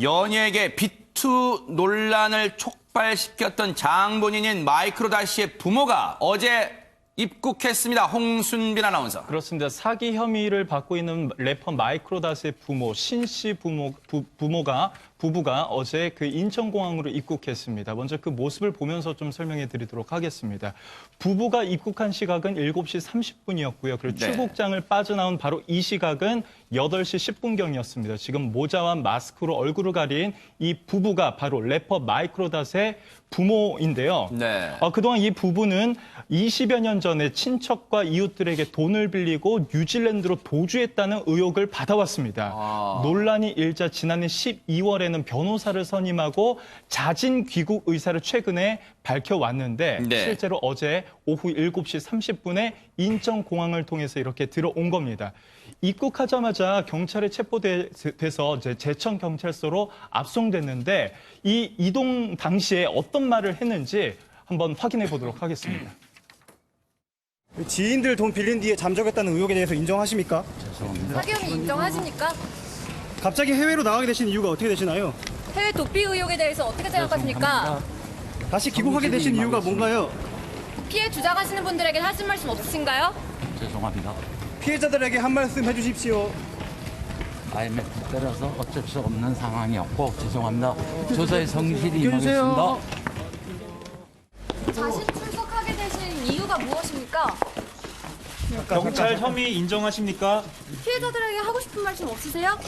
연예계 비투 논란을 촉발시켰던 장본인인 마이크로다시의 부모가 어제 입국했습니다. 홍순빈 아나운서. 그렇습니다. 사기 혐의를 받고 있는 래퍼 마이크로다스의 부모 신 씨 부부가 어제 그 인천공항으로 입국했습니다. 먼저 그 모습을 보면서 좀 설명해 드리도록 하겠습니다. 부부가 입국한 시각은 7시 30분이었고요. 그리고 출국장을 빠져나온 바로 이 시각은 8시 10분경이었습니다. 지금 모자와 마스크로 얼굴을 가린 이 부부가 바로 래퍼 마이크로다스의 부모인데요. 네. 그동안 이 부부는 20여 년 전에 친척과 이웃들에게 돈을 빌리고 뉴질랜드로 도주했다는 의혹을 받아왔습니다. 논란이 일자 지난해 12월에는 변호사를 선임하고 자진 귀국 의사를 최근에 밝혀왔는데 실제로 어제 오후 7시 30분에 인천공항을 통해서 이렇게 들어온 겁니다. 입국하자마자 경찰에 체포돼서 이제 제천경찰서로 압송됐는데 이 이동 당시에 어떤 말을 했는지 한번 확인해 보도록 하겠습니다. 지인들 돈 빌린 뒤에 잠적했다는 의혹에 대해서 인정하십니까? 죄송합니다. 사기 혐의 인정하십니까? 갑자기 해외로 나가게 되신 이유가 어떻게 되시나요? 해외 도피 의혹에 대해서 어떻게 생각하십니까? 다시 귀국하게 되신 이유가 뭔가요? 피해 주장하시는 분들에게 하실 말씀 없으신가요? 죄송합니다. 피해자들에게 한 말씀 해주십시오. IMF 때려서 어쩔 수 없는 상황이었고 죄송합니다. 조사에 성실히 임하겠습니다. 다시 출국하게 되신 이유가 무엇입니까? 경찰 혐의 인정하십니까? 피해자들에게 하고 싶은 말씀 없으세요?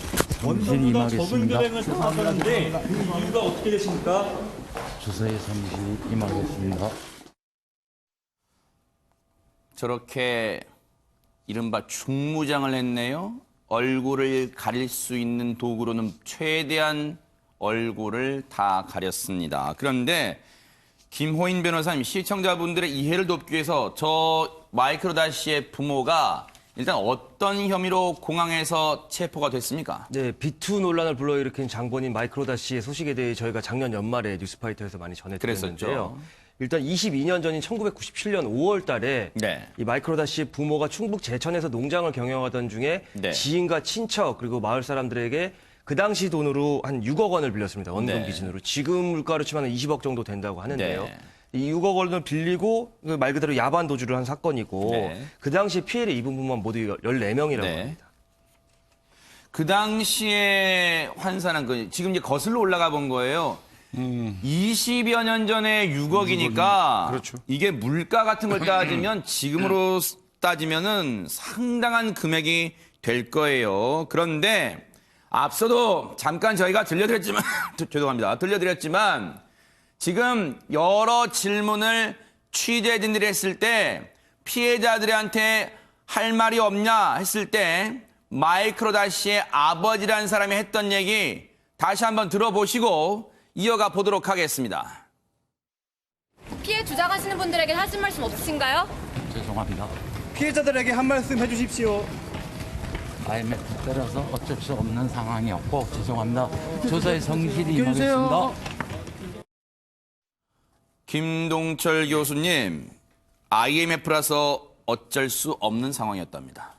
원성보다 적은 금액을 상환하는데 그 이유가 어떻게 되십니까? 조사에 성실히 임하겠습니다. 저렇게 이른바 중무장을 했네요. 얼굴을 가릴 수 있는 도구로는 최대한 얼굴을 다 가렸습니다. 그런데 김호인 변호사님, 시청자분들의 이해를 돕기 위해서 저 마이크로다시의 부모가 일단 어떤 혐의로 공항에서 체포가 됐습니까? 네, 비투 논란을 불러일으킨 장본인 마이크로다시의 소식에 대해 저희가 작년 연말에 뉴스파이터에서 많이 전해드렸는데요. 일단 22년 전인 1997년 5월 달에 이 마이크로다시 부모가 충북 제천에서 농장을 경영하던 중에 지인과 친척 그리고 마을 사람들에게 그 당시 돈으로 한 6억 원을 빌렸습니다. 원금 기준으로. 지금 물가로 치면 20억 정도 된다고 하는데요. 이 6억 원을 빌리고 말 그대로 야반 도주를 한 사건이고 그 당시 피해를 입은 분만 모두 14명이라고 합니다. 그 당시에 환산한 지금 이제 거슬러 올라가 본 거예요. 20여 년 전에 6억이니까 그렇죠. 이게 물가 같은 걸 따지면 지금으로 따지면은 상당한 금액이 될 거예요. 그런데 앞서도 잠깐 저희가 들려드렸지만 죄송합니다. 들려드렸지만 지금 여러 질문을 취재진들이 했을 때 피해자들한테 할 말이 없냐 했을 때 마이크로다시의 아버지라는 사람이 했던 얘기 다시 한번 들어보시고 이어가 보도록 하겠습니다. 피해 주장하시는 분들에게 하실 말씀 없으신가요? 죄송합니다. 피해자들에게 한 말씀 해주십시오. IMF 때려서 어쩔 수 없는 상황이었고 죄송합니다. 조사에 성실히 임하겠습니다. 김동철 교수님, IMF라서 어쩔 수 없는 상황이었답니다.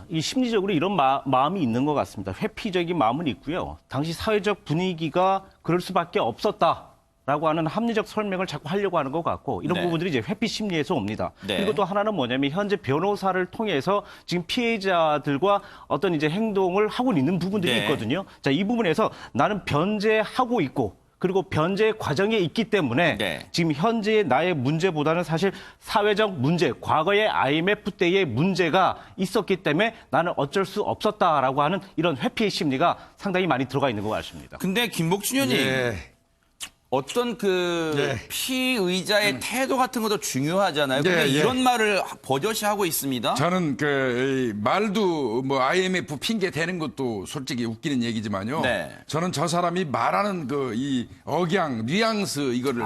이 심리적으로 이런 마음이 있는 것 같습니다. 회피적인 마음은 있고요. 당시 사회적 분위기가 그럴 수밖에 없었다라고 하는 합리적 설명을 자꾸 하려고 하는 것 같고 이런 부분들이 이제 회피 심리에서 옵니다. 그리고 또 하나는 뭐냐면 현재 변호사를 통해서 지금 피해자들과 어떤 이제 행동을 하고 있는 부분들이 있거든요. 자, 이 부분에서 나는 변제하고 있고 그리고 변제 과정에 있기 때문에 지금 현재의 나의 문제보다는 사실 사회적 문제, 과거의 IMF 때의 문제가 있었기 때문에 나는 어쩔 수 없었다라고 하는 이런 회피의 심리가 상당히 많이 들어가 있는 것 같습니다. 근데 김복춘 의원님, 어떤 피의자의 태도 같은 것도 중요하잖아요. 근데 이런 말을 버젓이 하고 있습니다. 저는 말도 뭐 IMF 핑계 대는 것도 솔직히 웃기는 얘기지만요. 저는 저 사람이 말하는 이 억양, 뉘앙스 이거를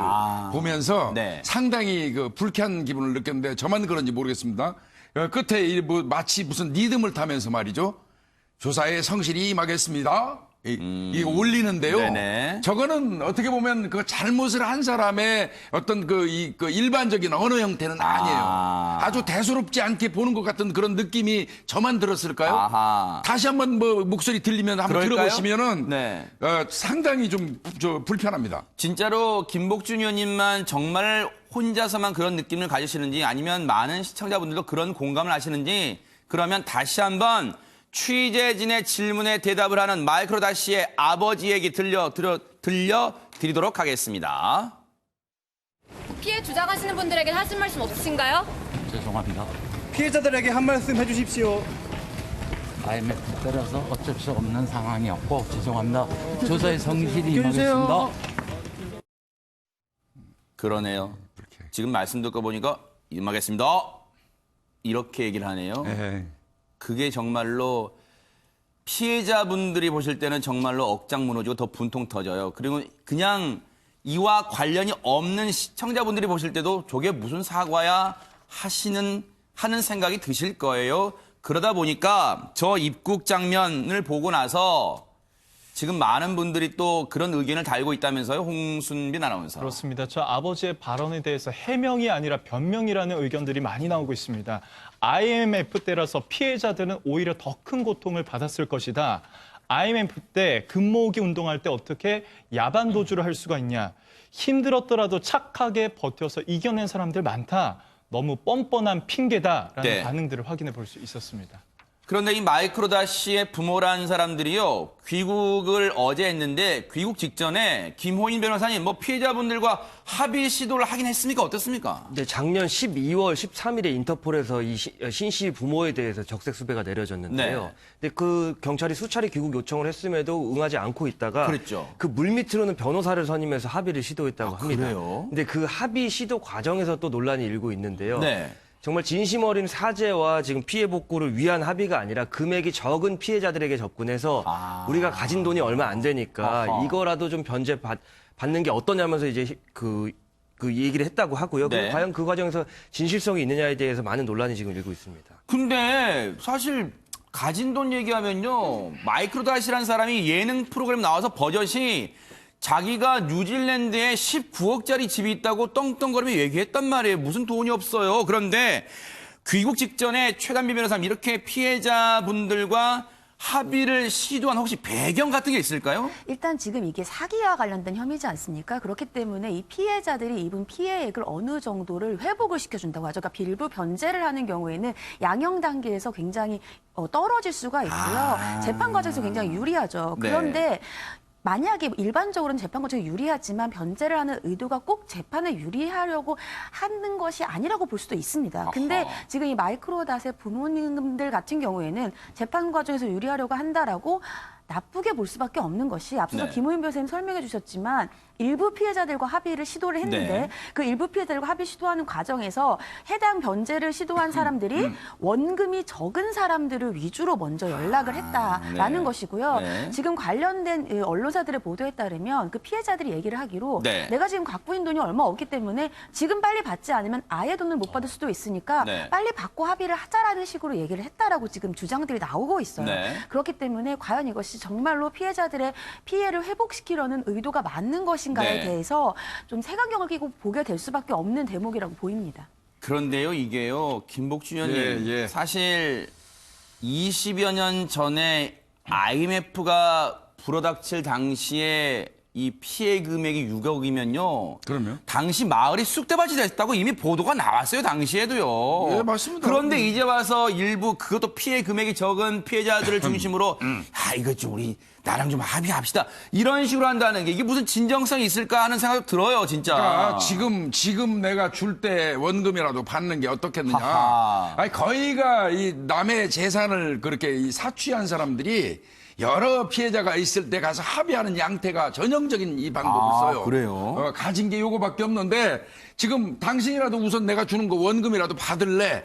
보면서 상당히 불쾌한 기분을 느꼈는데 저만 그런지 모르겠습니다. 끝에 마치 무슨 리듬을 타면서 말이죠. 조사에 성실히 임하겠습니다. 이 올리는데요. 네네. 저거는 어떻게 보면 그 잘못을 한 사람의 어떤 그 일반적인 언어 형태는 아니에요. 아주 대수롭지 않게 보는 것 같은 그런 느낌이 저만 들었을까요? 아하. 다시 한번 뭐 목소리 들리면 한번 그럴까요? 들어보시면은 네. 상당히 좀 불편합니다. 진짜로 김복준 의원님만 정말 혼자서만 그런 느낌을 가지시는지 아니면 많은 시청자분들도 그런 공감을 하시는지 그러면 다시 한번 취재진의 질문에 대답을 하는 마이크로다시의 아버지 얘기 들려드리도록 하겠습니다. 피해 주장하시는 분들에게 하실 말씀 없으신가요? 죄송합니다. 피해자들에게 한 말씀 해주십시오. IMF 따라서 어쩔 수 없는 상황이었고 죄송합니다. 조사에 성실히 임하겠습니다. 그러네요. 지금 말씀 듣고 보니까 임하겠습니다. 이렇게 얘기를 하네요. 그게 정말로 피해자분들이 보실 때는 정말로 억장 무너지고 더 분통 터져요. 그리고 그냥 이와 관련이 없는 시청자분들이 보실 때도 저게 무슨 사과야 하는 생각이 드실 거예요. 그러다 보니까 저 입국 장면을 보고 나서 지금 많은 분들이 또 그런 의견을 달고 있다면서요, 홍순빈 아나운서. 그렇습니다. 저 아버지의 발언에 대해서 해명이 아니라 변명이라는 의견들이 많이 나오고 있습니다. IMF 때라서 피해자들은 오히려 더 큰 고통을 받았을 것이다. IMF 때 금모으기 운동할 때 어떻게 야반 도주를 할 수가 있냐. 힘들었더라도 착하게 버텨서 이겨낸 사람들 많다. 너무 뻔뻔한 핑계다라는 반응들을 확인해 볼 수 있었습니다. 그런데 이 마이크로다시의 부모라는 사람들이요, 귀국을 어제 했는데 귀국 직전에 김호인 변호사님 뭐 피해자분들과 합의 시도를 하긴 했습니까? 어떻습니까? 네, 작년 12월 13일에 인터폴에서 이 신 씨 부모에 대해서 적색 수배가 내려졌는데요. 네. 근데 그 경찰이 수차례 귀국 요청을 했음에도 응하지 않고 있다가 그랬죠. 그 물밑으로는 변호사를 선임해서 합의를 시도했다고 합니다. 그래요? 근데 그 합의 시도 과정에서 또 논란이 일고 있는데요. 네. 정말 진심 어린 사죄와 지금 피해 복구를 위한 합의가 아니라 금액이 적은 피해자들에게 접근해서 우리가 가진 돈이 얼마 안 되니까 이거라도 좀 변제 받는 게 어떠냐면서 이제 그 얘기를 했다고 하고요. 네. 과연 그 과정에서 진실성이 있느냐에 대해서 많은 논란이 지금 일고 있습니다. 근데 사실 가진 돈 얘기하면요, 마이크로다시라는 사람이 예능 프로그램 나와서 버젓이 자기가 뉴질랜드에 19억짜리 집이 있다고 떵떵거리며 얘기했단 말이에요. 무슨 돈이 없어요. 그런데 귀국 직전에 최단비 변호사님 이렇게 피해자분들과 합의를 시도한 혹시 배경 같은 게 있을까요? 일단 지금 이게 사기와 관련된 혐의지 않습니까? 그렇기 때문에 이 피해자들이 입은 피해액을 어느 정도를 회복을 시켜준다고 하죠. 그러니까 일부 변제를 하는 경우에는 양형 단계에서 굉장히 떨어질 수가 있고요. 재판 과정에서 굉장히 유리하죠. 그런데 만약에 일반적으로는 재판 과정이 유리하지만 변제를 하는 의도가 꼭 재판을 유리하려고 하는 것이 아니라고 볼 수도 있습니다. 근데 지금 이 마이크로닷의 부모님들 같은 경우에는 재판 과정에서 유리하려고 한다라고 나쁘게 볼 수밖에 없는 것이 앞서서 김호인 변호사님 설명해 주셨지만 일부 피해자들과 합의를 시도를 했는데 그 일부 피해자들과 합의 시도하는 과정에서 해당 변제를 시도한 사람들이 원금이 적은 사람들을 위주로 먼저 연락을 했다라는 것이고요. 지금 관련된 언론사들의 보도에 따르면 그 피해자들이 얘기를 하기로 내가 지금 갖고 있는 돈이 얼마 없기 때문에 지금 빨리 받지 않으면 아예 돈을 못 받을 수도 있으니까 빨리 받고 합의를 하자라는 식으로 얘기를 했다라고 지금 주장들이 나오고 있어요. 그렇기 때문에 과연 이것이 정말로 피해자들의 피해를 회복시키려는 의도가 맞는 것인가에 대해서 좀 색안경을 끼고 보게 될 수밖에 없는 대목이라고 보입니다. 그런데요, 이게요, 김복준 의원님, 사실 20여 년 전에 IMF가 불어닥칠 당시에 이 피해 금액이 6억이면요. 그러면? 당시 마을이 쑥대밭이 됐다고 이미 보도가 나왔어요, 당시에도요. 네, 맞습니다. 그런데 이제 와서 일부 그것도 피해 금액이 적은 피해자들을 중심으로 이거 좀 우리 나랑 좀 합의합시다. 이런 식으로 한다는 게 이게 무슨 진정성이 있을까 하는 생각도 들어요, 진짜. 그러니까 지금 내가 줄 때 원금이라도 받는 게 어떻겠느냐. 아니, 거의가 이 남의 재산을 그렇게 사취한 사람들이 여러 피해자가 있을 때 가서 합의하는 양태가 전형적인 이 방법을 써요. 그래요? 가진 게 요거밖에 없는데 지금 당신이라도 우선 내가 주는 거 원금이라도 받을래?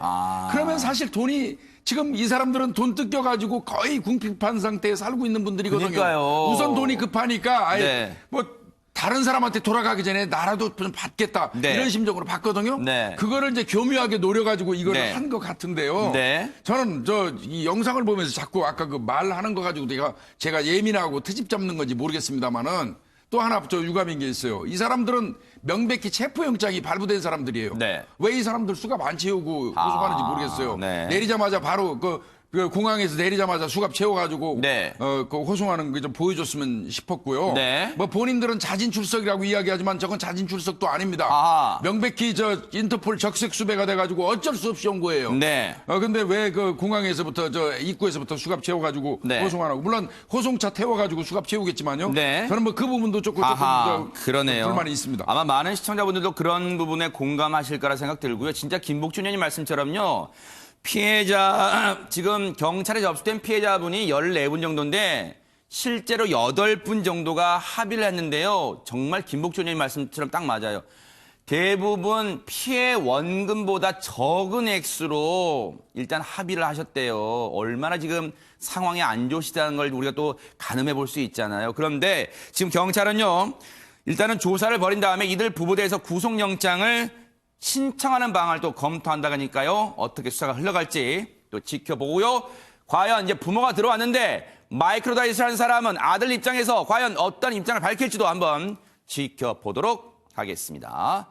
그러면 사실 돈이 지금 이 사람들은 돈 뜯겨가지고 거의 궁핍한 상태에 살고 있는 분들이거든요. 그러니까요. 우선 돈이 급하니까 아예 뭐 다른 사람한테 돌아가기 전에 나라도 좀 받겠다 이런 심정으로 봤거든요. 그거를 이제 교묘하게 노려가지고 이거를 한 것 같은데요. 저는 이 영상을 보면서 자꾸 아까 그 말하는 거 가지고 제가 예민하고 트집 잡는 건지 모르겠습니다만은 또 하나 유감인 게 있어요. 이 사람들은 명백히 체포영장이 발부된 사람들이에요. 왜 이 사람들 수갑 안 채우고 호송하는지 모르겠어요. 내리자마자 바로 그 공항에서 내리자마자 수갑 채워가지고 그 호송하는 게 좀 보여줬으면 싶었고요. 뭐 본인들은 자진 출석이라고 이야기하지만 저건 자진 출석도 아닙니다. 명백히 인터폴 적색 수배가 돼가지고 어쩔 수 없이 온 거예요. 근데 왜 그 공항에서부터 입구에서부터 수갑 채워가지고 호송 안 하고 물론 호송차 태워가지고 수갑 채우겠지만요. 저는 뭐 그 부분도 조금 그러네요. 불만이 있습니다. 아마 많은 시청자분들도 그런 부분에 공감하실 거라 생각 들고요. 진짜 김복준 의원님 말씀처럼요. 피해자, 지금 경찰에 접수된 피해자분이 14분 정도인데 실제로 8분 정도가 합의를 했는데요. 정말 김복준 의원님 말씀처럼 딱 맞아요. 대부분 피해 원금보다 적은 액수로 일단 합의를 하셨대요. 얼마나 지금 상황이 안 좋으시다는 걸 우리가 또 가늠해 볼 수 있잖아요. 그런데 지금 경찰은요. 일단은 조사를 벌인 다음에 이들 부부에 대해서 구속영장을 신청하는 방안을 또 검토한다니까요. 어떻게 수사가 흘러갈지 또 지켜보고요. 과연 이제 부모가 들어왔는데 마이크로다이스라는 사람은 아들 입장에서 과연 어떤 입장을 밝힐지도 한번 지켜보도록 하겠습니다.